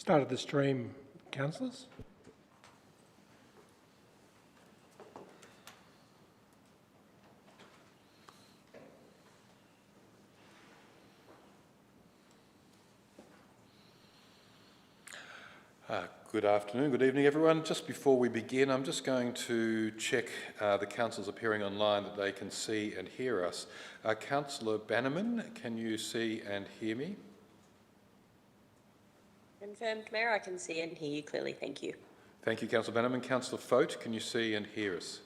Started the stream, councillors. Good afternoon, good evening everyone. Just before we begin, I'm just going to check the councillors appearing online that they can see and hear us. Councillor Bannerman, can you see and hear me? Confirmed, Mayor, I can see and hear you clearly, thank you. Thank you, Councillor Bannerman. Councillor Fote, can you see and hear us?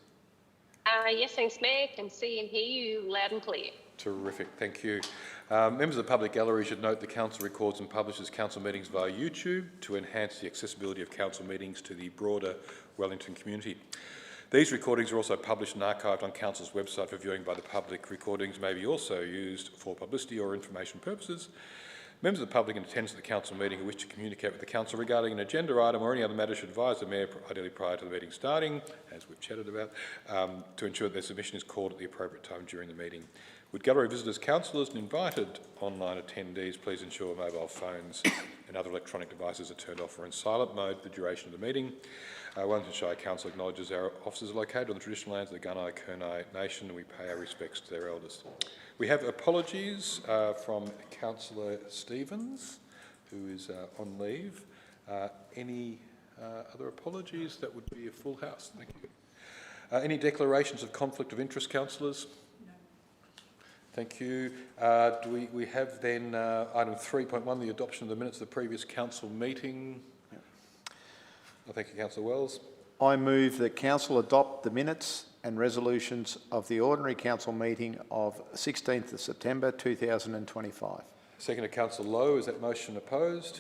Yes, thanks, Mayor. Can see and hear you loud and clear. Terrific, thank you. Members of the public gallery should note the council records and publishes council meetings via YouTube to enhance the accessibility of council meetings to the broader Wellington community. These recordings are also published and archived on council's website for viewing by the public. Recordings may be also used for publicity or information purposes. Members of the public in attendance at the council meeting who wish to communicate with the council regarding an agenda item or any other matter should advise the Mayor, ideally prior to the meeting starting, as we've chatted about, to ensure that their submission is called at the appropriate time during the meeting. Would gallery visitors, councillors and invited online attendees please ensure mobile phones and other electronic devices are turned off or in silent mode for the duration of the meeting. Wellington Shire Council acknowledges our offices are located on the traditional lands of the Gunai Nation and we pay our respects to their elders. We have apologies from Councillor Stevens, who is on leave. Any other apologies? That would be a full house. Thank you. Any declarations of conflict of interest, councillors? No. Thank you. Do we have then item 3.1, the adoption of the minutes of the previous council meeting? Yep. Thank you, Councillor Wells. I move that council adopt the minutes and resolutions of the ordinary council meeting of 16th of September 2025. Second to Councillor Lowe. Is that motion opposed?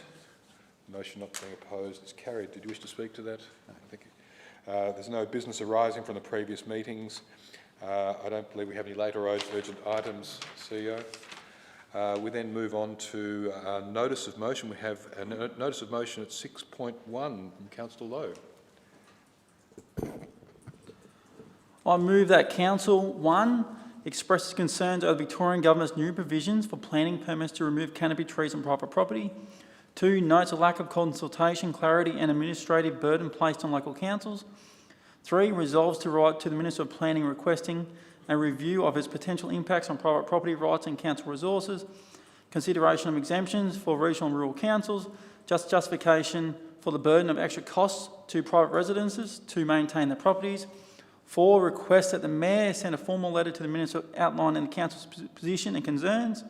Motion not being opposed is carried. Did you wish to speak to that? No. Thank you. There's no business arising from the previous meetings. I don't believe we have any later urgent items, CEO. We then move on to notice of motion. We have a notice of motion at 6.1 from Councillor Lowe. I move that Council 1 expresses concerns over the Victorian Government's new provisions for planning permits to remove canopy trees on private property. 2, notes a lack of consultation, clarity and administrative burden placed on local councils. 3, resolves to write to the Minister of Planning requesting a review of its potential impacts on private property rights and council resources, consideration of exemptions for regional and rural councils, justification for the burden of extra costs to private residences to maintain their properties. 4, request that the Mayor send a formal letter to the Minister outlining the Council's position and concerns.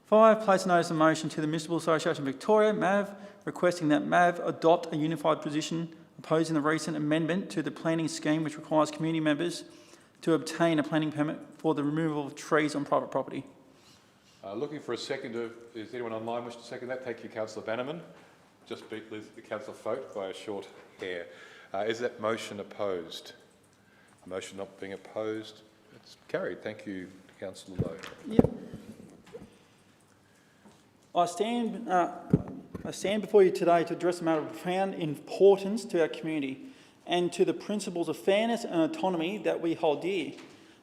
5, place a notice of motion to the Municipal Association of Victoria, MAV, requesting that MAV adopt a unified position opposing the recent amendment to the planning scheme which requires community members to obtain a planning permit for the removal of trees on private property. Looking for a seconder. Is anyone online wish to second that? Thank you, Councillor Bannerman. Just beat the Councillor Fote by a short hair. Is that motion opposed? Motion not being opposed, it's carried. Thank you, Councillor Lowe. Yep. I stand before you today to address a matter of profound importance to our community and to the principles of fairness and autonomy that we hold dear.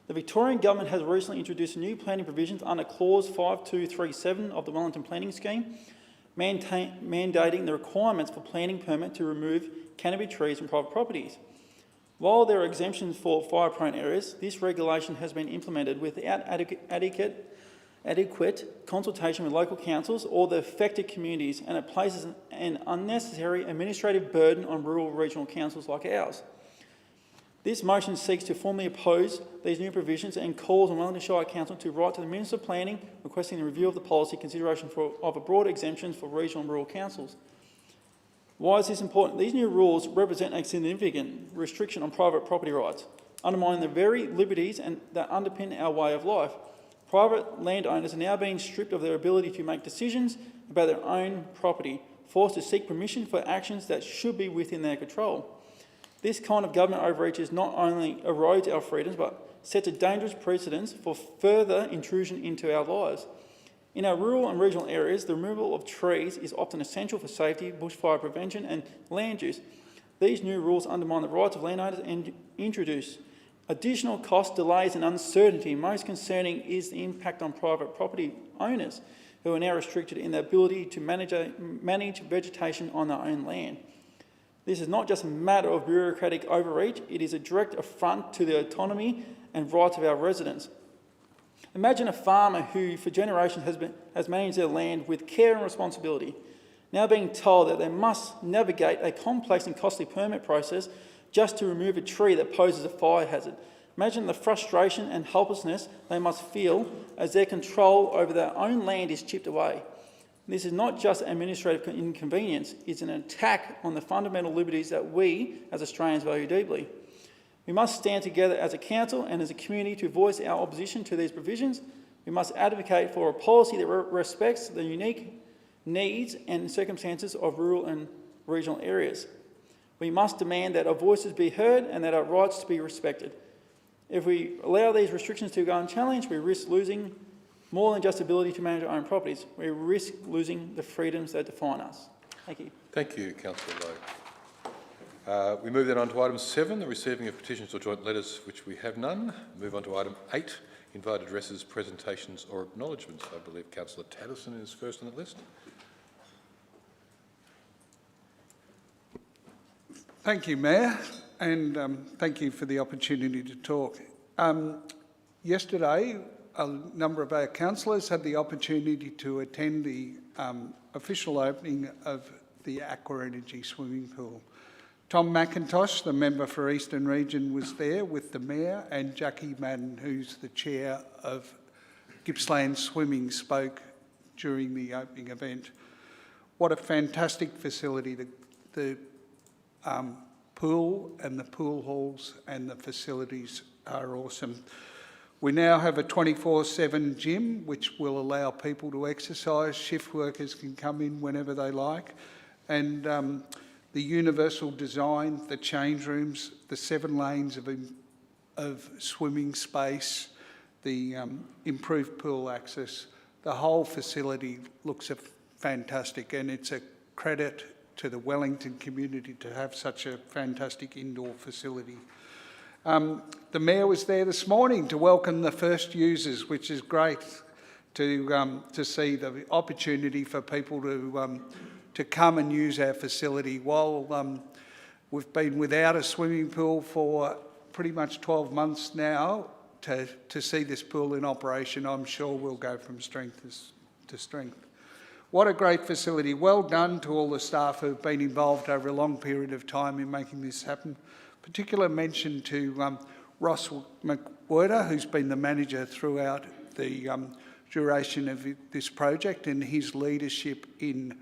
The Victorian Government has recently introduced new planning provisions under Clause 5237 of the Wellington Planning Scheme, mandating the requirements for planning permit to remove canopy trees from private properties. While there are exemptions for fire-prone areas, this regulation has been implemented without adequate consultation with local councils or the affected communities, and it places an unnecessary administrative burden on rural regional councils like ours. This motion seeks to formally oppose these new provisions and calls on Wellington Shire Council to write to the Minister of Planning requesting the review of the policy consideration of a broad exemption for regional and rural councils. Why is this important? These new rules represent a significant restriction on private property rights, undermining the very liberties that underpin our way of life. Private landowners are now being stripped of their ability to make decisions about their own property, forced to seek permission for actions that should be within their control. This kind of government overreach not only erodes our freedoms, but sets a dangerous precedent for further intrusion into our lives. In our rural and regional areas, the removal of trees is often essential for safety, bushfire prevention and land use. These new rules undermine the rights of landowners and introduce additional costs, delays and uncertainty. Most concerning is the impact on private property owners who are now restricted in their ability to manage vegetation on their own land. This is not just a matter of bureaucratic overreach, it is a direct affront to the autonomy and rights of our residents. Imagine a farmer who for generations has managed their land with care and responsibility, now being told that they must navigate a complex and costly permit process just to remove a tree that poses a fire hazard. Imagine the frustration and helplessness they must feel as their control over their own land is chipped away. This is not just administrative inconvenience, it's an attack on the fundamental liberties that we as Australians value deeply. We must stand together as a council and as a community to voice our opposition to these provisions. We must advocate for a policy that respects the unique needs and circumstances of rural and regional areas. We must demand that our voices be heard and that our rights be respected. If we allow these restrictions to go unchallenged, we risk losing more than just ability to manage our own properties. We risk losing the freedoms that define us. Thank you. Thank you, Councillor Lowe. We move then on to item 7, the receiving of petitions or joint letters, which we have none. Move on to item 8, invited addresses, presentations or acknowledgements. I believe Councillor Tatterson is first on the list. Thank you, Mayor, and thank you for the opportunity to talk. Yesterday, a number of our councillors had the opportunity to attend the official opening of the Aqua Energy swimming pool. Tom McIntosh, the member for Eastern Region, was there with the Mayor, and Jackie Madden, who's the chair of Gippsland Swimming, spoke during the opening event. What a fantastic facility. The pool and the pool halls and the facilities are awesome. We now have a 24/7 gym, which will allow people to exercise. Shift workers can come in whenever they like. And the universal design, the change rooms, the 7 lanes of swimming space, the improved pool access, the whole facility looks fantastic, and it's a credit to the Wellington community to have such a fantastic indoor facility. The Mayor was there this morning to welcome the first users, which is great to see the opportunity for people to come and use our facility. While we've been without a swimming pool for pretty much 12 months now, to see this pool in operation, I'm sure we'll go from strength to strength. What a great facility. Well done to all the staff who have been involved over a long period of time in making this happen. Particular mention to Ross McWhirter, who's been the manager throughout the duration of this project, and his leadership in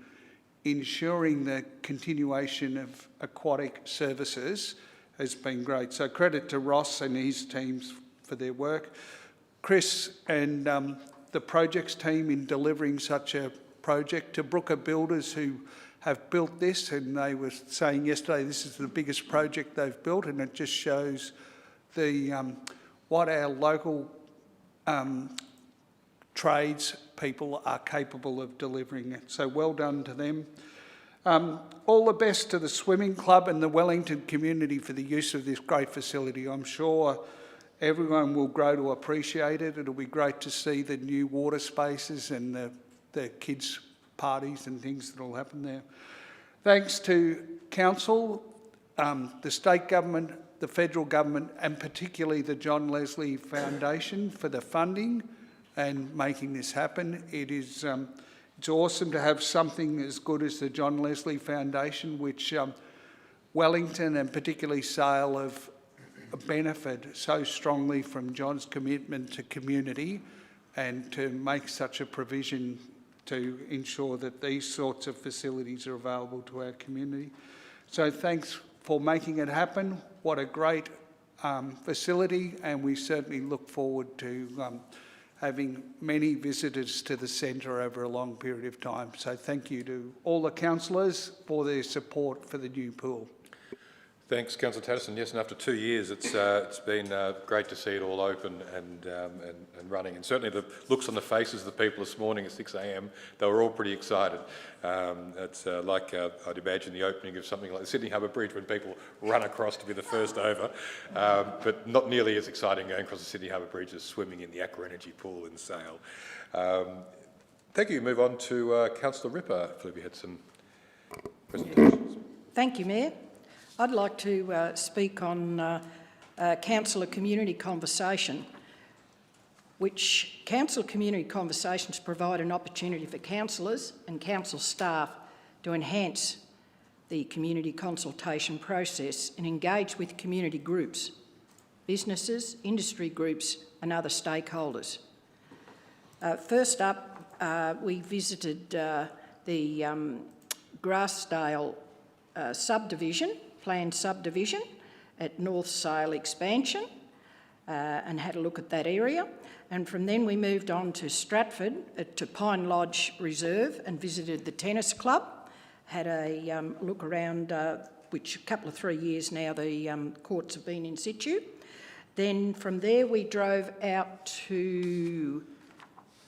ensuring the continuation of aquatic services has been great. So credit to Ross and his teams for their work. Chris and the projects team in delivering such a project, to Brooker Builders who have built this, and they were saying yesterday this is the biggest project they've built, and it just shows the what our local trades people are capable of delivering. So well done to them. All the best to the swimming club and the Wellington community for the use of this great facility. I'm sure everyone will grow to appreciate it. It'll be great to see the new water spaces and the kids' parties and things that will happen there. Thanks to Council, the state government, the federal government, and particularly the John Leslie Foundation for the funding and making this happen. It's awesome to have something as good as the John Leslie Foundation, which Wellington and particularly Sale have benefited so strongly from John's commitment to community and to make such a provision to ensure that these sorts of facilities are available to our community. So thanks for making it happen. What a great facility, and we certainly look forward to having many visitors to the centre over a long period of time. So thank you to all the councillors for their support for the new pool. Thanks, Councillor Tatterson. Yes, and after 2 years, it's been great to see it all open and running. And certainly the looks on the faces of the people this morning at 6 a.m, they were all pretty excited. It's like I'd imagine the opening of something like the Sydney Harbour Bridge when people run across to be the first over, but not nearly as exciting going across the Sydney Harbour Bridge as swimming in the Aqua Energy pool in Sale. Thank you. Move on to Councillor Ripper. I believe you had some presentations. Thank you, Mayor. I'd like to speak on councillor community conversation, which council community conversations provide an opportunity for councillors and council staff to enhance the community consultation process and engage with community groups, businesses, industry groups and other stakeholders. First up, we visited the Grassdale subdivision, planned subdivision at North Sale expansion and had a look at that area. And from then we moved on to Stratford, to Pine Lodge Reserve and visited the tennis club, had a look around, which a couple of 3 years now the courts have been in situ. Then from there we drove out to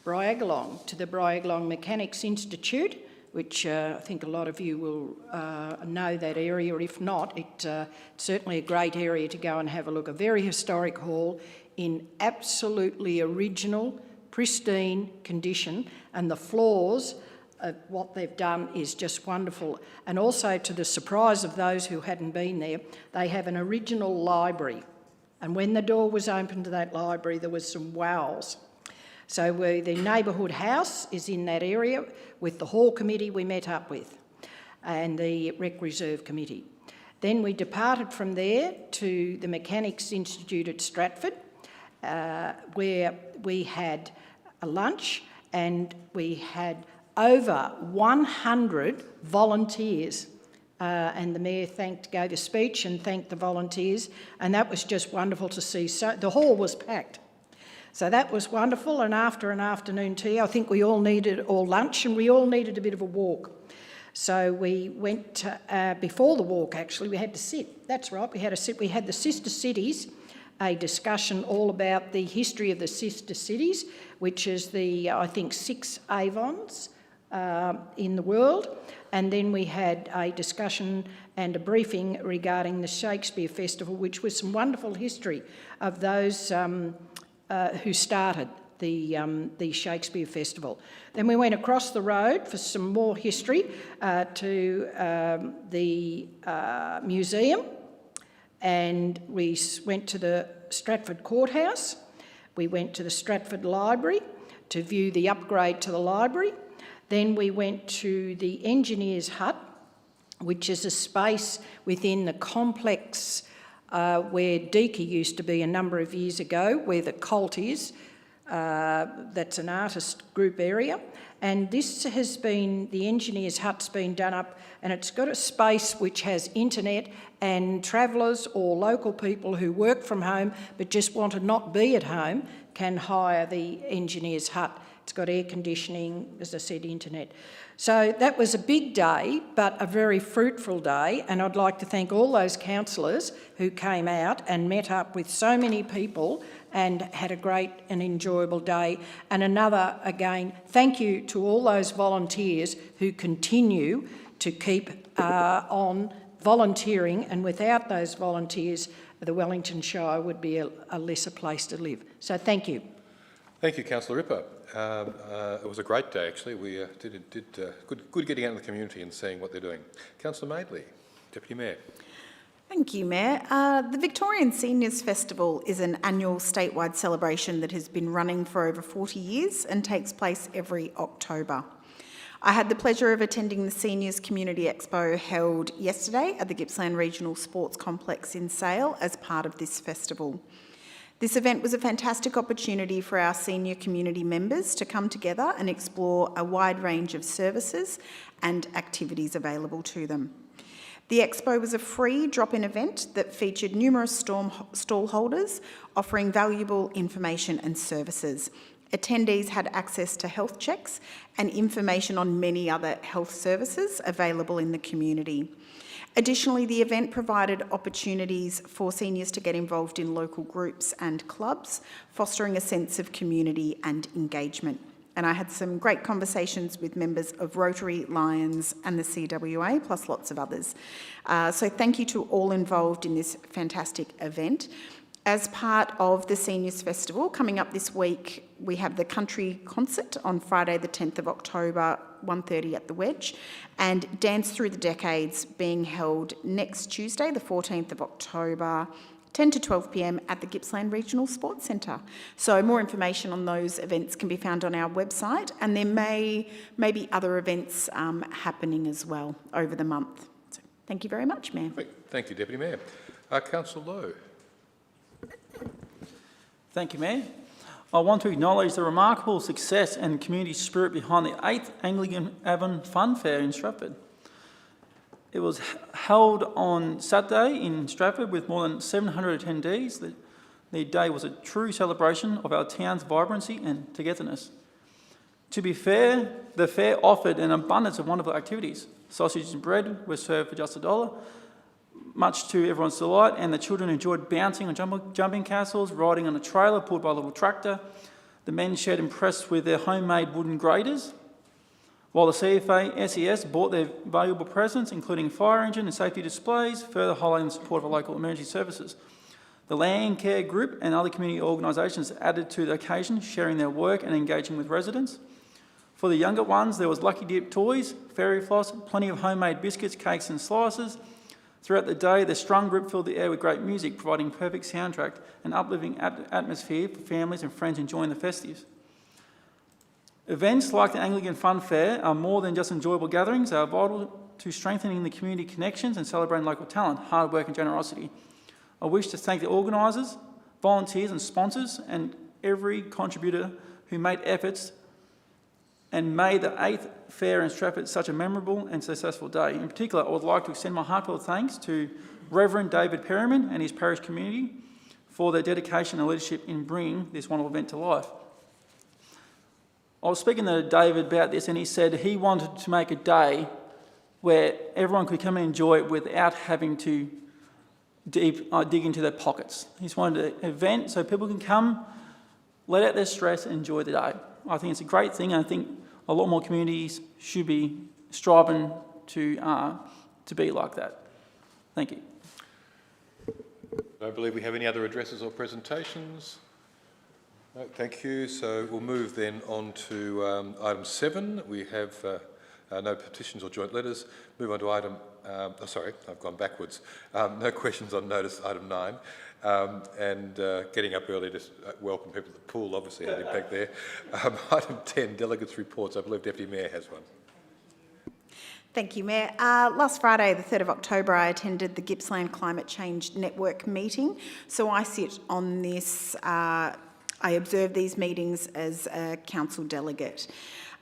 Bryagalong, to the Bryagalong Mechanics Institute, which I think a lot of you will know that area, or if not, it's certainly a great area to go and have a look. A very historic hall in absolutely original, pristine condition, and the floors of what they've done is just wonderful. And also, to the surprise of those who hadn't been there, they have an original library. And when the door was open to that library, there was some wows. So the neighbourhood house is in that area with the hall committee we met up with and the Rec Reserve Committee. Then we departed from there to the Mechanics Institute at Stratford, where we had a lunch and we had over 100 volunteers. And the Mayor gave a speech and thanked the volunteers, and that was just wonderful to see. So the hall was packed. So that was wonderful, and after an afternoon tea, I think we all needed, or lunch, and we all needed a bit of a walk. So we went, before the walk actually, we had to sit. That's right, we had to sit. We had the Sister Cities, a discussion all about the history of the Sister Cities, which is the, I think, 6 Avons in the world. And then we had a discussion and a briefing regarding the Shakespeare Festival, which was some wonderful history of those who started the Shakespeare Festival. Then we went across the road for some more history to the museum, and we went to the Stratford Courthouse. We went to the Stratford Library to view the upgrade to the library. Then we went to the Engineers Hut, which is a space within the complex where Deaky used to be a number of years ago, where the Colt is. That's an artist group area. And this has been, the Engineers Hut's been done up, and it's got a space which has internet, and travellers or local people who work from home but just want to not be at home can hire the Engineers Hut. It's got air conditioning, as I said, internet. So that was a big day, but a very fruitful day, and I'd like to thank all those councillors who came out and met up with so many people and had a great and enjoyable day. And another, again, thank you to all those volunteers who continue to keep on volunteering, and without those volunteers, the Wellington Shire would be a lesser place to live. So thank you. Thank you, Councillor Ripper. It was a great day, actually. We did good getting out in the community and seeing what they're doing. Councillor Madeley, Deputy Mayor. Thank you, Mayor. The Victorian Seniors Festival is an annual statewide celebration that has been running for over 40 years and takes place every October. I had the pleasure of attending the Seniors Community Expo held yesterday at the Gippsland Regional Sports Complex in Sale as part of this festival. This event was a fantastic opportunity for our senior community members to come together and explore a wide range of services and activities available to them. The Expo was a free drop-in event that featured numerous stall holders offering valuable information and services. Attendees had access to health checks and information on many other health services available in the community. Additionally, the event provided opportunities for seniors to get involved in local groups and clubs, fostering a sense of community and engagement. And I had some great conversations with members of Rotary, Lions and the CWA, plus lots of others. So thank you to all involved in this fantastic event. As part of the Seniors Festival, coming up this week, we have the country concert on Friday the 10th of October, 1:30 at the Wedge, and Dance Through the Decades being held next Tuesday, the 14th of October, 10 to 12 p.m. at the Gippsland Regional Sports Centre. So more information on those events can be found on our website, and there may be other events happening as well over the month. So thank you very much, Mayor. Thank you, Deputy Mayor. Councillor Lowe. Thank you, Mayor. I want to acknowledge the remarkable success and community spirit behind the 8th Anglican Avon Fun Fair in Stratford. It was held on Saturday in Stratford with more than 700 attendees. The day was a true celebration of our town's vibrancy and togetherness. To be fair, the fair offered an abundance of wonderful activities. Sausage and bread were served for just $1, much to everyone's delight, and the children enjoyed bouncing on jumping castles, riding on a trailer pulled by a little tractor. The men shared impressed with their homemade wooden graders, while the CFA SES bought their valuable presents, including fire engine and safety displays, further highlighting the support of our local emergency services. The Land Care Group and other community organisations added to the occasion, sharing their work and engaging with residents. For the younger ones, there was Lucky Dip toys, fairy floss, plenty of homemade biscuits, cakes and slices. Throughout the day, the strung group filled the air with great music, providing perfect soundtrack and uplifting atmosphere for families and friends enjoying the festives. Events like the Anglican Fun Fair are more than just enjoyable gatherings. They are vital to strengthening the community connections and celebrating local talent, hard work and generosity. I wish to thank the organisers, volunteers and sponsors and every contributor who made efforts and made the 8th Fair in Stratford such a memorable and successful day. In particular, I would like to extend my heartfelt thanks to Reverend David Perryman and his parish community for their dedication and leadership in bringing this wonderful event to life. I was speaking to David about this, and he said he wanted to make a day where everyone could come and enjoy it without having to dig into their pockets. He just wanted an event so people can come, let out their stress and enjoy the day. I think it's a great thing, and I think a lot more communities should be striving to be like that. Thank you. I don't believe we have any other addresses or presentations. No, thank you. So we'll move then on to item 7. We have no petitions or joint letters. Move on to item, sorry, I've gone backwards. No questions on notice, item 9. Getting up early to welcome people to the pool obviously had an impact there. Item 10, delegates' reports. I believe Deputy Mayor has one. Thank you, Mayor. Last Friday, the 3rd of October, I attended the Gippsland Climate Change Network meeting. So I sit on this, I observe these meetings as a council delegate.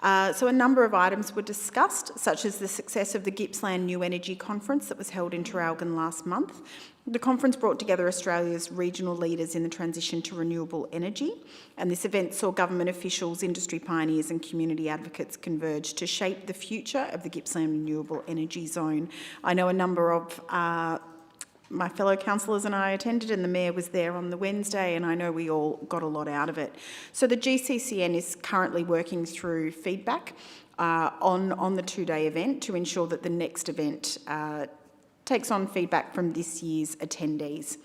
So a number of items were discussed, such as the success of the Gippsland New Energy Conference that was held in Traralgon last month. The conference brought together Australia's regional leaders in the transition to renewable energy, and this event saw government officials, industry pioneers and community advocates converge to shape the future of the Gippsland Renewable Energy Zone. I know a number of my fellow councillors and I attended, and the Mayor was there on the Wednesday, and I know we all got a lot out of it. So the GCCN is currently working through feedback on the 2-day event to ensure that the next event takes on feedback from this year's attendees.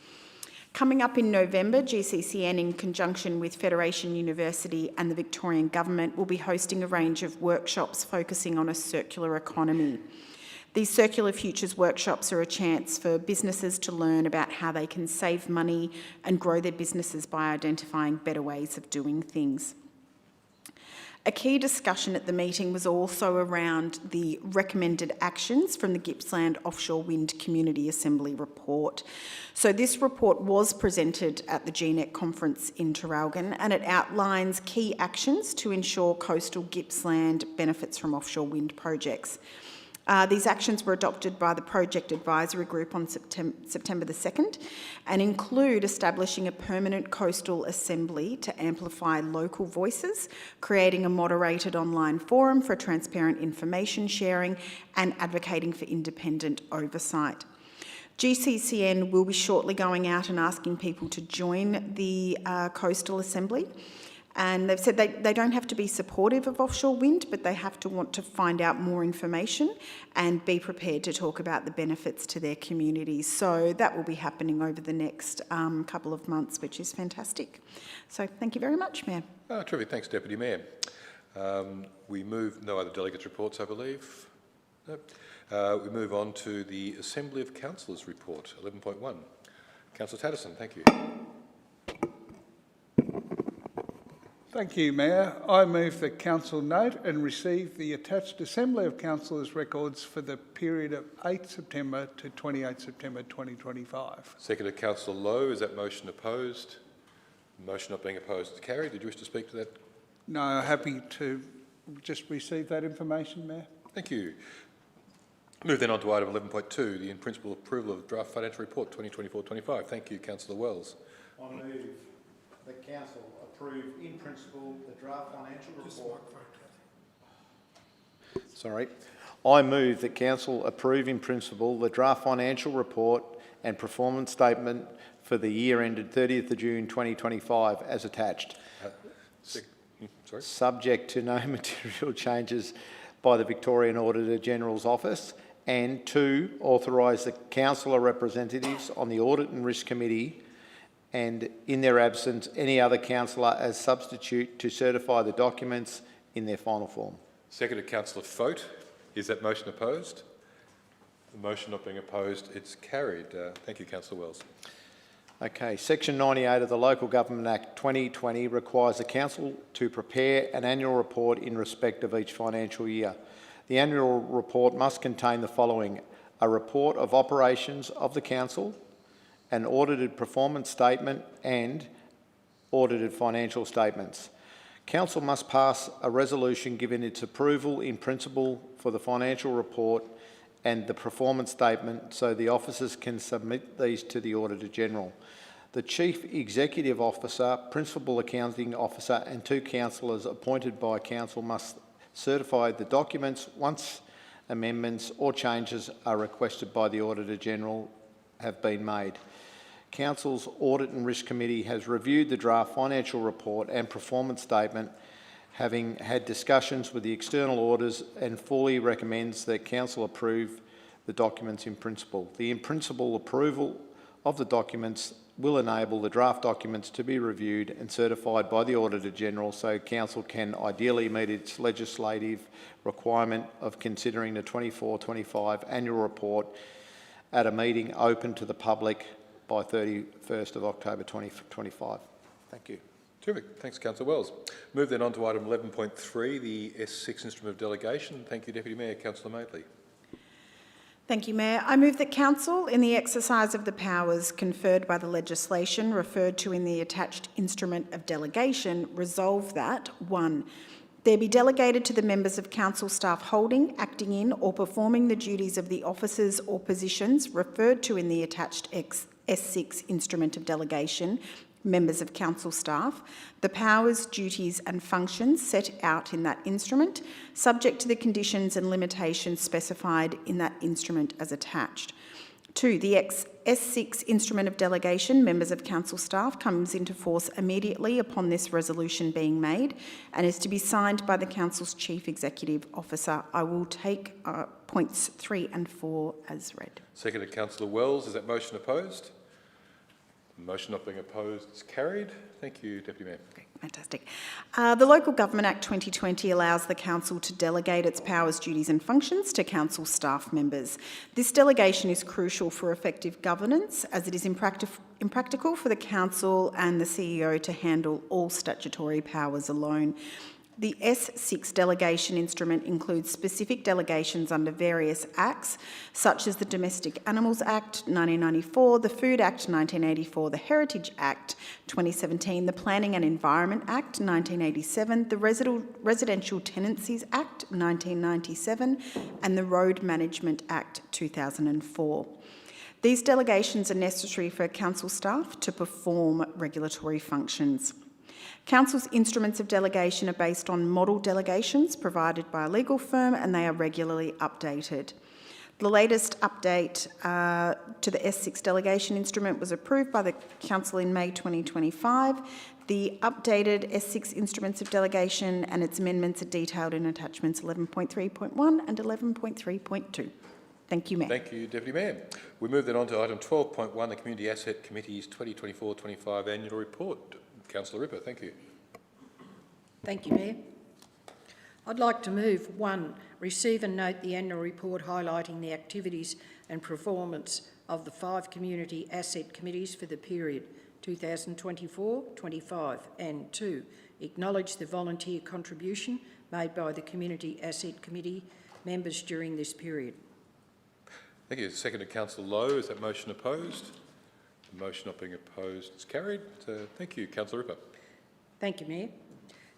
Coming up in November, GCCN, in conjunction with Federation University and the Victorian Government, will be hosting a range of workshops focusing on a circular economy. These Circular Futures workshops are a chance for businesses to learn about how they can save money and grow their businesses by identifying better ways of doing things. A key discussion at the meeting was also around the recommended actions from the Gippsland Offshore Wind Community Assembly report. So this report was presented at the GNET conference in Traralgon, and it outlines key actions to ensure coastal Gippsland benefits from offshore wind projects. These actions were adopted by the Project Advisory Group on September the 2nd and include establishing a permanent coastal assembly to amplify local voices, creating a moderated online forum for transparent information sharing and advocating for independent oversight. GCCN will be shortly going out and asking people to join the Coastal Assembly. And they've said they don't have to be supportive of offshore wind, but they have to want to find out more information and be prepared to talk about the benefits to their communities. So that will be happening over the next couple of months, which is fantastic. So thank you very much, Mayor. Terrific. Thanks, Deputy Mayor. We move, no other delegates' reports, I believe. Nope. We move on to the Assembly of Councillors report, 11.1. Councillor Tatterson, thank you. Thank you, Mayor. I move that Council note and receive the attached Assembly of Councillors records for the period of 8 September to 28 September 2025. Seconded, Councillor Lowe. Is that motion opposed? Motion not being opposed is carried. Did you wish to speak to that? No, happy to just receive that information, Mayor. Thank you. Move then on to item 11.2, the in-principle approval of the draft financial report 2024-25. Thank you, Councillor Wells. I move that Council approve in principle the draft financial report. I move that Council approve in principle the draft financial report and performance statement for the year ended 30th of June 2025 as attached. Sorry? Subject to no material changes by the Victorian Auditor General's Office, and 2, authorise the councillor representatives on the Audit and Risk Committee and, in their absence, any other councillor as substitute to certify the documents in their final form. Seconded, Councillor Fote. Is that motion opposed? The motion not being opposed, it's carried. Thank you, Councillor Wells. Okay, Section 98 of the Local Government Act 2020 requires the Council to prepare an annual report in respect of each financial year. The annual report must contain the following: a report of operations of the Council, an audited performance statement and audited financial statements. Council must pass a resolution giving its approval in principle for the financial report and the performance statement so the officers can submit these to the Auditor General. The Chief Executive Officer, Principal Accounting Officer and 2 councillors appointed by Council must certify the documents once amendments or changes are requested by the Auditor General have been made. Council's Audit and Risk Committee has reviewed the draft financial report and performance statement, having had discussions with the external auditors, and fully recommends that Council approve the documents in principle. The in-principle approval of the documents will enable the draft documents to be reviewed and certified by the Auditor General so Council can ideally meet its legislative requirement of considering the 24-25 annual report at a meeting open to the public by 31st of October 2025. Thank you. Terrific. Thanks, Councillor Wells. Move then on to item 11.3, the S6 Instrument of Delegation. Thank you, Deputy Mayor. Councillor Madeley. Thank you, Mayor. I move that Council, in the exercise of the powers conferred by the legislation referred to in the attached instrument of delegation, resolve that 1. There be delegated to the members of Council staff holding, acting in or performing the duties of the offices or positions referred to in the attached S6 instrument of delegation, members of Council staff, the powers, duties and functions set out in that instrument, subject to the conditions and limitations specified in that instrument as attached. 2. The S6 instrument of delegation, members of Council staff, comes into force immediately upon this resolution being made and is to be signed by the Council's Chief Executive Officer. I will take points 3 and 4 as read. Seconded, Councillor Wells. Is that motion opposed? Motion not being opposed is carried. Thank you, Deputy Mayor. Okay, fantastic. The Local Government Act 2020 allows the Council to delegate its powers, duties and functions to Council staff members. This delegation is crucial for effective governance, as it is impractical for the Council and the CEO to handle all statutory powers alone. The S6 delegation instrument includes specific delegations under various acts, such as the Domestic Animals Act 1994, the Food Act 1984, the Heritage Act 2017, the Planning and Environment Act 1987, the Residential Tenancies Act 1997, and the Road Management Act 2004. These delegations are necessary for Council staff to perform regulatory functions. Council's instruments of delegation are based on model delegations provided by a legal firm, and they are regularly updated. The latest update to the S6 delegation instrument was approved by the Council in May 2025. The updated S6 instruments of delegation and its amendments are detailed in attachments 11.3.1 and 11.3.2. Thank you, Mayor. Thank you, Deputy Mayor. We move then on to item 12.1, the Community Asset Committee's 2024-25 Annual Report. Councillor Ripper, thank you. Thank you, Mayor. I'd like to move 1, receive and note the annual report highlighting the activities and performance of the 5 community asset committees for the period 2024-25, and 2, acknowledge the volunteer contribution made by the Community Asset Committee members during this period. Thank you. Seconded, Councillor Lowe. Is that motion opposed? The motion not being opposed is carried. Thank you, Councillor Ripper. Thank you, Mayor.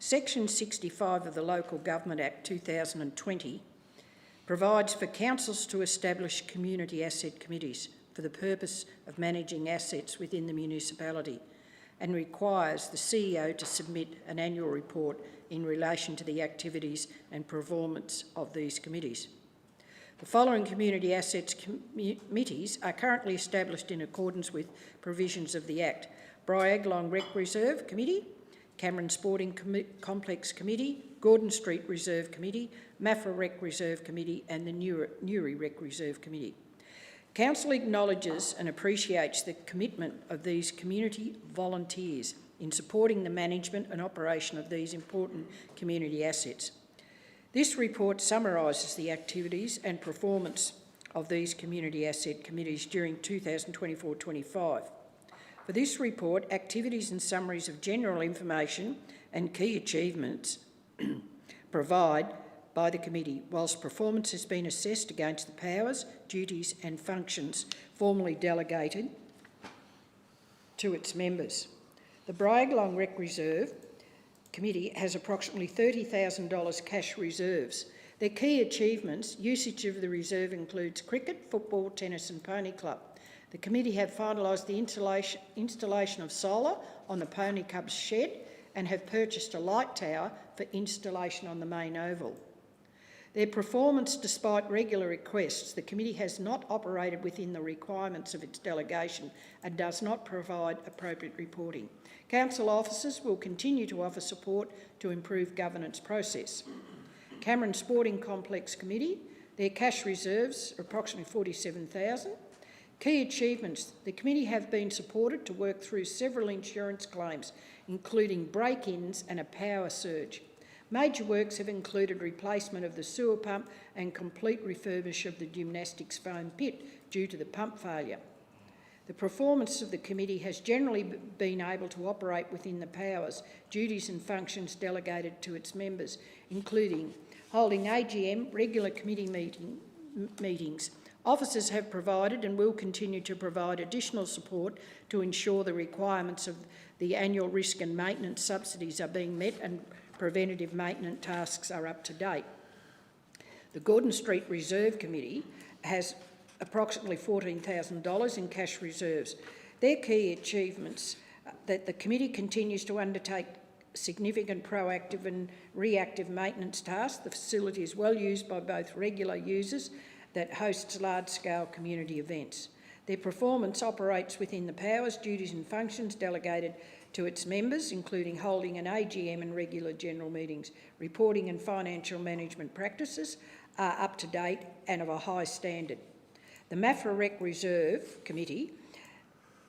Section 65 of the Local Government Act 2020 provides for councils to establish community asset committees for the purpose of managing assets within the municipality, and requires the CEO to submit an annual report in relation to the activities and performance of these committees. The following community assets committees are currently established in accordance with provisions of the Act: Bryaglong Rec Reserve Committee, Cameron Sporting Complex Committee, Gordon Street Reserve Committee, Maffra Rec Reserve Committee and the Newry Rec Reserve Committee. Council acknowledges and appreciates the commitment of these community volunteers in supporting the management and operation of these important community assets. This report summarises the activities and performance of these community asset committees during 2024-25. For this report, activities and summaries of general information and key achievements provide by the committee, whilst performance has been assessed against the powers, duties and functions formally delegated to its members. The Bryaglong Rec Reserve Committee has approximately $30,000 cash reserves. Their key achievements: usage of the reserve includes cricket, football, tennis and pony club. The committee have finalised the installation of solar on the Pony Club's shed and have purchased a light tower for installation on the main oval. Their performance: despite regular requests, the committee has not operated within the requirements of its delegation and does not provide appropriate reporting. Council officers will continue to offer support to improve governance process. Cameron Sporting Complex Committee, their cash reserves are approximately $47,000. Key achievements: the committee have been supported to work through several insurance claims, including break-ins and a power surge. Major works have included replacement of the sewer pump and complete refurbish of the gymnastics foam pit due to the pump failure. The performance of the committee has generally been able to operate within the powers, duties and functions delegated to its members, including holding AGM, regular committee meetings. Officers have provided and will continue to provide additional support to ensure the requirements of the annual risk and maintenance subsidies are being met and preventative maintenance tasks are up to date. The Gordon Street Reserve Committee has approximately $14,000 in cash reserves. Their key achievements: that the committee continues to undertake significant proactive and reactive maintenance tasks. The facility is well used by both regular users that hosts large-scale community events. Their performance operates within the powers, duties and functions delegated to its members, including holding an AGM and regular general meetings. Reporting and financial management practices are up to date and of a high standard. The Maffra Rec Reserve Committee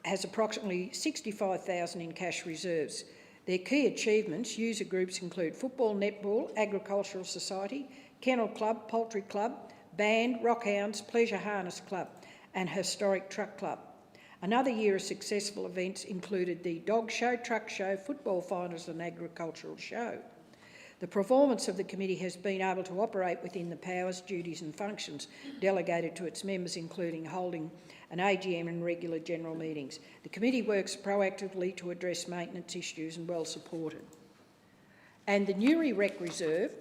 has approximately $65,000 in cash reserves. Their key achievements: user groups include football, netball, agricultural society, kennel club, poultry club, band, rockhounds, pleasure harness club and historic truck club. Another year of successful events included the dog show, truck show, football finals and agricultural show. The performance of the committee has been able to operate within the powers, duties and functions delegated to its members, including holding an AGM and regular general meetings. The committee works proactively to address maintenance issues and well supported. And the Newry Rec Reserve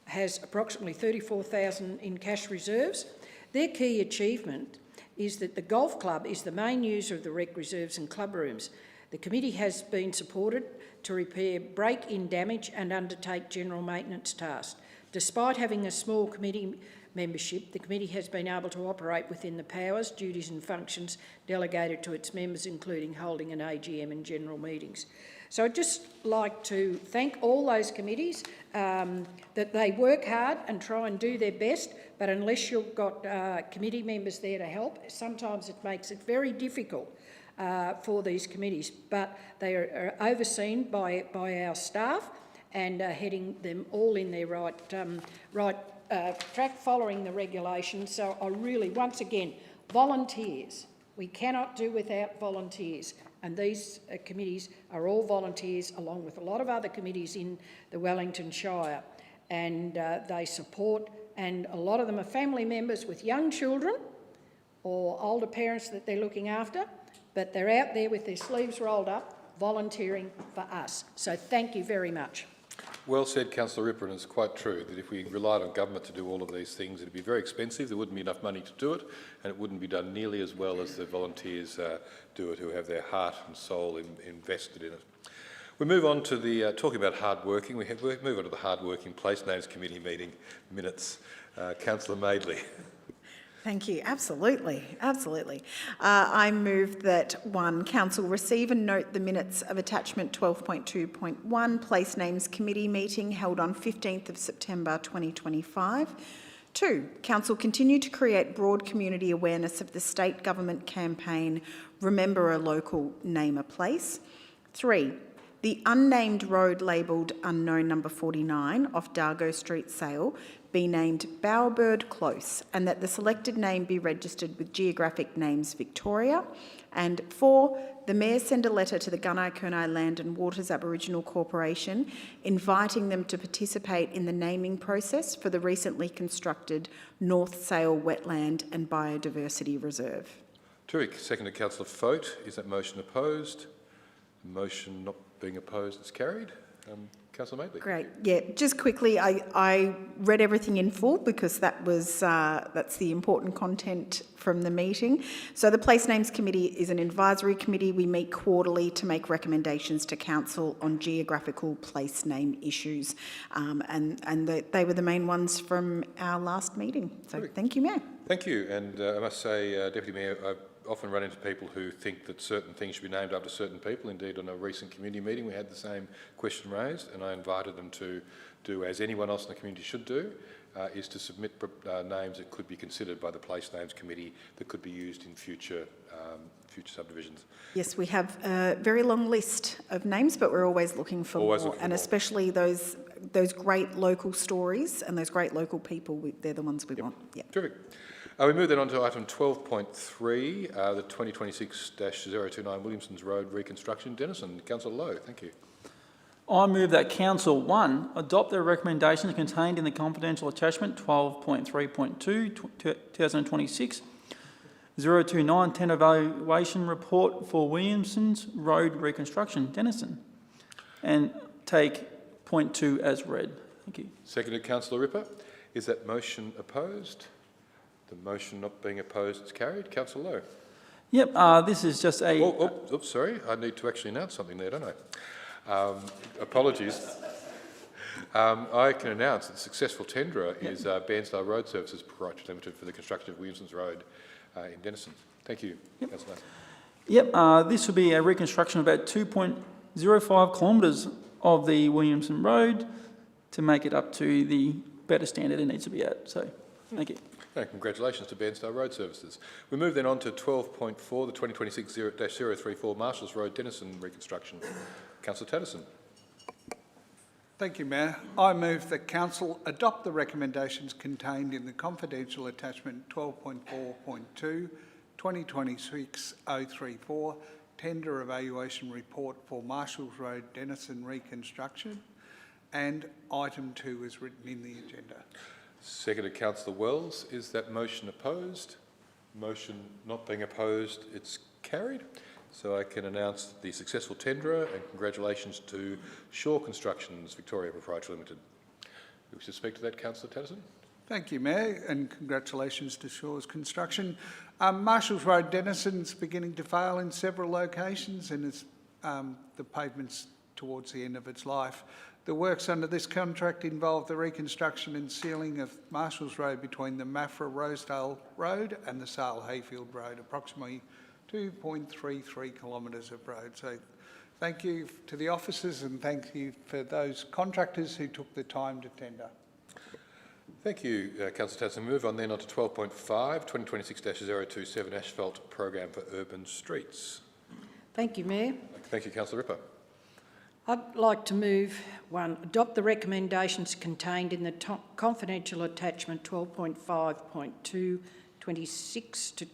has approximately $34,000 in cash reserves. Their key achievement is that the golf club is the main user of the rec reserves and club rooms. The committee has been supported to repair break-in damage and undertake general maintenance tasks. Despite having a small committee membership, the committee has been able to operate within the powers, duties and functions delegated to its members, including holding an AGM and general meetings. So I'd just like to thank all those committees that they work hard and try and do their best, but unless you've got committee members there to help, sometimes it makes it very difficult for these committees. But they are overseen by our staff and heading them all in their right track, following the regulations. So I really, once again, volunteers. We cannot do without volunteers. And these committees are all volunteers, along with a lot of other committees in the Wellington Shire. And they support, and a lot of them are family members with young children or older parents that they're looking after, but they're out there with their sleeves rolled up, volunteering for us. So thank you very much. Well said, Councillor Ripper, and it's quite true that if we relied on government to do all of these things, it'd be very expensive, there wouldn't be enough money to do it, and it wouldn't be done nearly as well as the volunteers do it, who have their heart and soul invested in it. We move on to the, talking about hard working, we move on to the hard working Place Names Committee meeting minutes. Councillor Madeley. Thank you. Absolutely. Absolutely. I move that 1, Council receive and note the minutes of attachment 12.2.1 Place Names Committee meeting held on 15th of September 2025. 2, Council continue to create broad community awareness of the state government campaign Remember a Local, Name a Place. 3, the unnamed road labelled Unknown Number 49 off Dargo Street, Sale, be named Bowerbird Close, and that the selected name be registered with Geographic Names Victoria. And 4, the Mayor send a letter to the Gunai-Kurnai Land and Waters Aboriginal Corporation inviting them to participate in the naming process for the recently constructed North Sale Wetland and Biodiversity Reserve. Terrific. Seconded, Councillor Fote. Is that motion opposed? Motion not being opposed is carried. Councillor Madeley. Great. Yeah, just quickly, I read everything in full because that's the important content from the meeting. So the Place Names Committee is an advisory committee. We meet quarterly to make recommendations to Council on geographical place name issues, and they were the main ones from our last meeting. So Perfect. Thank you, Mayor. Thank you. And I must say, Deputy Mayor, I've often run into people who think that certain things should be named after certain people. Indeed, on a recent community meeting, we had the same question raised, and I invited them to do as anyone else in the community should do, is to submit names that could be considered by the Place Names Committee that could be used in future subdivisions. Yes, we have a very long list of names, but we're always looking for more, and especially those great local stories and those great local people. They're the ones we want. Yeah. Terrific. We move then on to item 12.3, the 2026-029 Williamson's Road reconstruction. Denison. Councillor Lowe, thank you. I move that Council 1 adopt the recommendations contained in the confidential attachment 12.3.2 2026 029 tender evaluation report for Williamson's Road reconstruction, Denison, and take point 2 as read. Thank you. Seconded, Councillor Ripper. Is that motion opposed? The motion not being opposed is carried. Councillor Lowe. Yep, this is just a... Oops, sorry. I need to actually announce something there, don't I? Apologies. I can announce that the successful tenderer is Bairnsdale Road Services Proprietary Limited for the construction of Williamson's Road in Denison. Thank you, Councillor. Yep, this will be a reconstruction of about 2.05 kilometres of the Williamson Road to make it up to the better standard it needs to be at. So, thank you. And congratulations to Bairnsdale Road Services. We move then on to 12.4, the 2026-034 Marshalls Road Denison reconstruction. Councillor Tatterson. Thank you, Mayor. I move that Council adopt the recommendations contained in the confidential attachment 12.4.2 2026-034 Tender Evaluation Report for Marshalls Road Denison reconstruction, and item 2 is written in the agenda. Seconded, Councillor Wells. Is that motion opposed? Motion not being opposed, it's carried. So I can announce the successful tenderer, and congratulations to Shaw Constructions Victoria Proprietary Limited. You wish to speak to that, Councillor Tatterson? Thank you, Mayor, and congratulations to Shaw's Construction. Marshalls Road Denison's beginning to fail in several locations, and it's the pavement's towards the end of its life. The works under this contract involve the reconstruction and sealing of Marshalls Road between the Maffra-Rosedale Road and the Sale Hayfield Road, approximately 2.33 kilometres of road. So thank you to the officers and thank you for those contractors who took the time to tender. Thank you, Councillor Tasman. Move on then to 12.5, 2026-027 Asphalt Program for Urban Streets. Thank you, Mayor. Thank you, Councillor Ripper. I'd like to move 1, adopt the recommendations contained in the confidential attachment 12.5.2, 26 to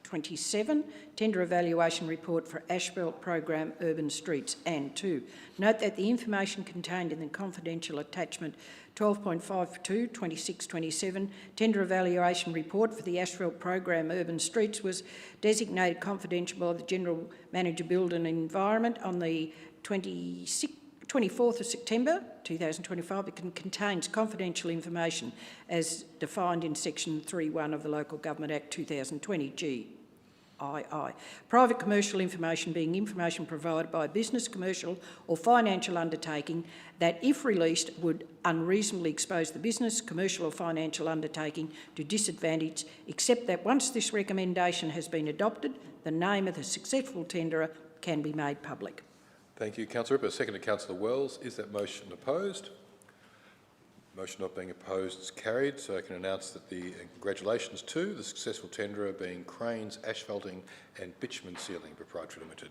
27, Tender Evaluation Report for Asphalt Program Urban Streets, and 2, note that the information contained in the confidential attachment 12.52, 26-27, Tender Evaluation Report for the Asphalt Program Urban Streets was designated confidential by the General Manager Build and Environment on the 24th of September 2025. It contains confidential information as defined in Section 3.1 of the Local Government Act 2020 GII. Private commercial information being information provided by a business, commercial or financial undertaking that, if released, would unreasonably expose the business, commercial or financial undertaking to disadvantage, except that once this recommendation has been adopted, the name of the successful tenderer can be made public. Thank you, Councillor Ripper. Seconded, Councillor Wells. Is that motion opposed? Motion not being opposed is carried, so I can announce that the congratulations to the successful tenderer being Cranes Asphalting and Bitumen Sealing Proprietary Limited.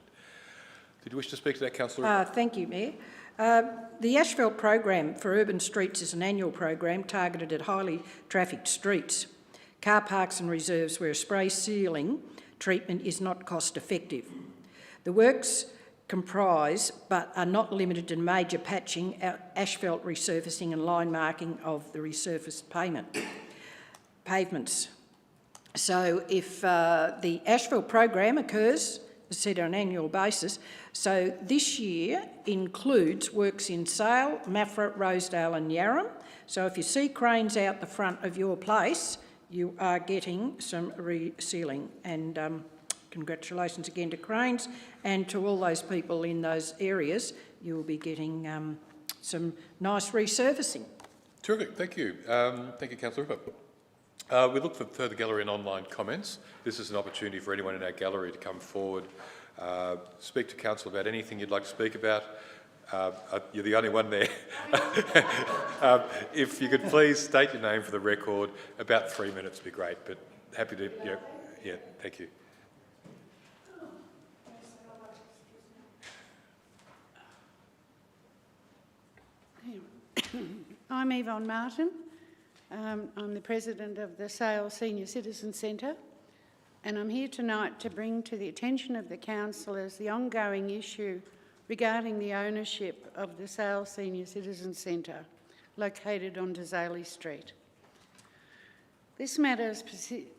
Did you wish to speak to that, Councillor? Thank you, Mayor. The Asphalt Program for Urban Streets is an annual program targeted at highly trafficked streets, car parks and reserves where spray sealing treatment is not cost effective. The works comprise but are not limited to major patching, asphalt resurfacing and line marking of the resurfaced pavements. So if the asphalt program occurs, as said, on an annual basis, so this year includes works in Sale, Maffra, Rosedale and Yarram. So if you see cranes out the front of your place, you are getting some resealing, and congratulations again to Cranes and to all those people in those areas. You will be getting some nice resurfacing. Terrific, thank you. Thank you, Councillor Ripper. We look for further gallery and online comments. This is an opportunity for anyone in our gallery to come forward, speak to Council about anything you'd like to speak about. You're the only one there. If you could please state your name for the record, about 3 minutes would be great, but happy to, yeah, thank you. I'm Yvonne Martin. I'm the president of the Sale Senior Citizen Centre, and I'm here tonight to bring to the attention of the councillors the ongoing issue regarding the ownership of the Sale Senior Citizen Centre, located on Disraeli Street. This matter has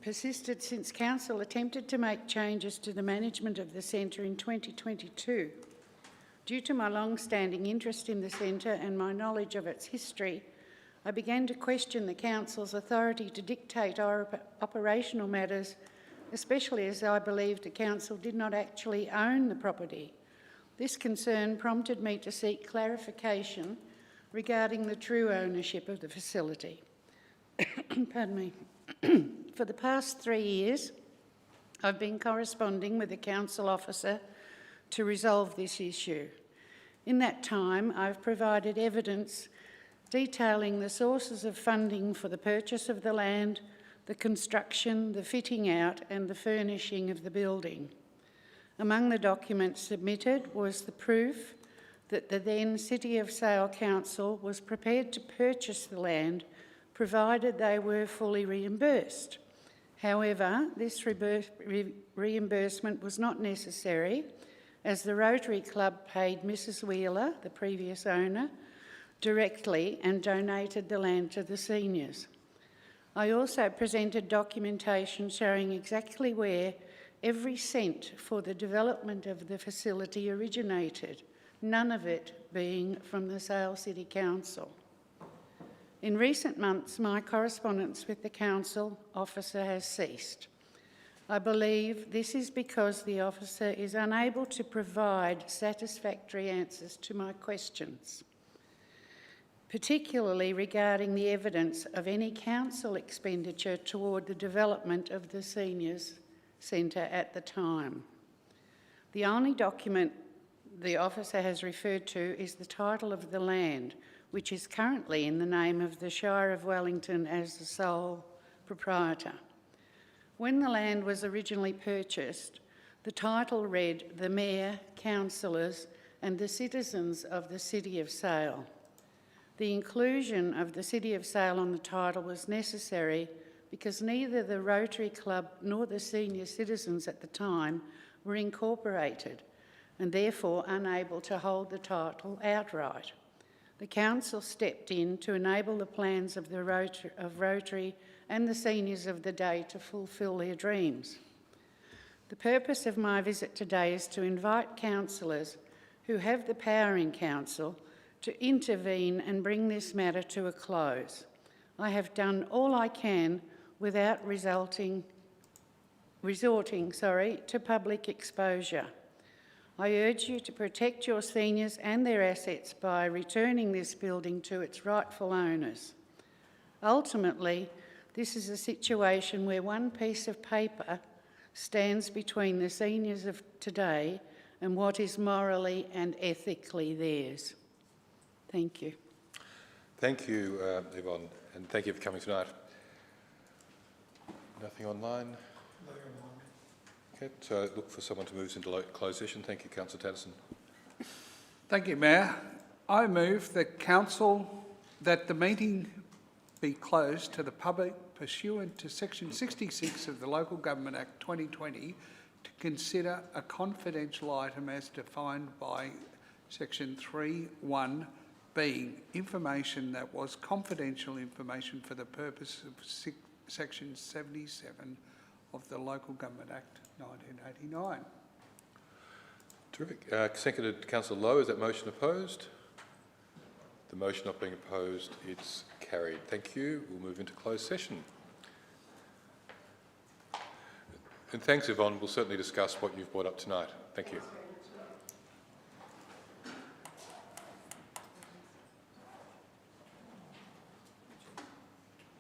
persisted since council attempted to make changes to the management of the centre in 2022. Due to my long-standing interest in the centre and my knowledge of its history, I began to question the council's authority to dictate our operational matters, especially as I believed the council did not actually own the property. This concern prompted me to seek clarification regarding the true ownership of the facility. Pardon me. For the past 3 years, I've been corresponding with the council officer to resolve this issue. In that time, I've provided evidence detailing the sources of funding for the purchase of the land, the construction, the fitting out and the furnishing of the building. Among the documents submitted was the proof that the then City of Sale Council was prepared to purchase the land provided they were fully reimbursed. However, this reimbursement was not necessary, as the Rotary Club paid Mrs. Wheeler, the previous owner, directly and donated the land to the seniors. I also presented documentation showing exactly where every cent for the development of the facility originated, none of it being from the Sale City Council. In recent months, my correspondence with the council officer has ceased. I believe this is because the officer is unable to provide satisfactory answers to my questions. particularly regarding the evidence of any council expenditure toward the development of the seniors centre at the time. The only document the officer has referred to is the title of the land, which is currently in the name of the Shire of Wellington as the sole proprietor. When the land was originally purchased, the title read "The Mayor, Councillors and the Citizens of the City of Sale." The inclusion of the City of Sale on the title was necessary because neither the Rotary Club nor the senior citizens at the time were incorporated and therefore unable to hold the title outright. The council stepped in to enable the plans of the Rotary and the seniors of the day to fulfil their dreams. The purpose of my visit today is to invite councillors who have the power in council to intervene and bring this matter to a close. I have done all I can without resorting to public exposure. I urge you to protect your seniors and their assets by returning this building to its rightful owners. Ultimately, this is a situation where one piece of paper stands between the seniors of today and what is morally and ethically theirs. Thank you. Thank you, Yvonne, and thank you for coming tonight. Nothing online? Okay, so look for someone to move us into closed session. Thank you, Councillor Tatterson. Thank you, Mayor. I move that the meeting be closed to the public pursuant to Section 66 of the Local Government Act 2020 to consider a confidential item as defined by Section 3(1), being information that was confidential information for the purpose of Section 77 of the Local Government Act 1989. Terrific. Seconded, Councillor Lowe. Is that motion opposed? The motion not being opposed, it's carried. Thank you. We'll move into closed session. And thanks, Yvonne. We'll certainly discuss what you've brought up tonight. Thank you.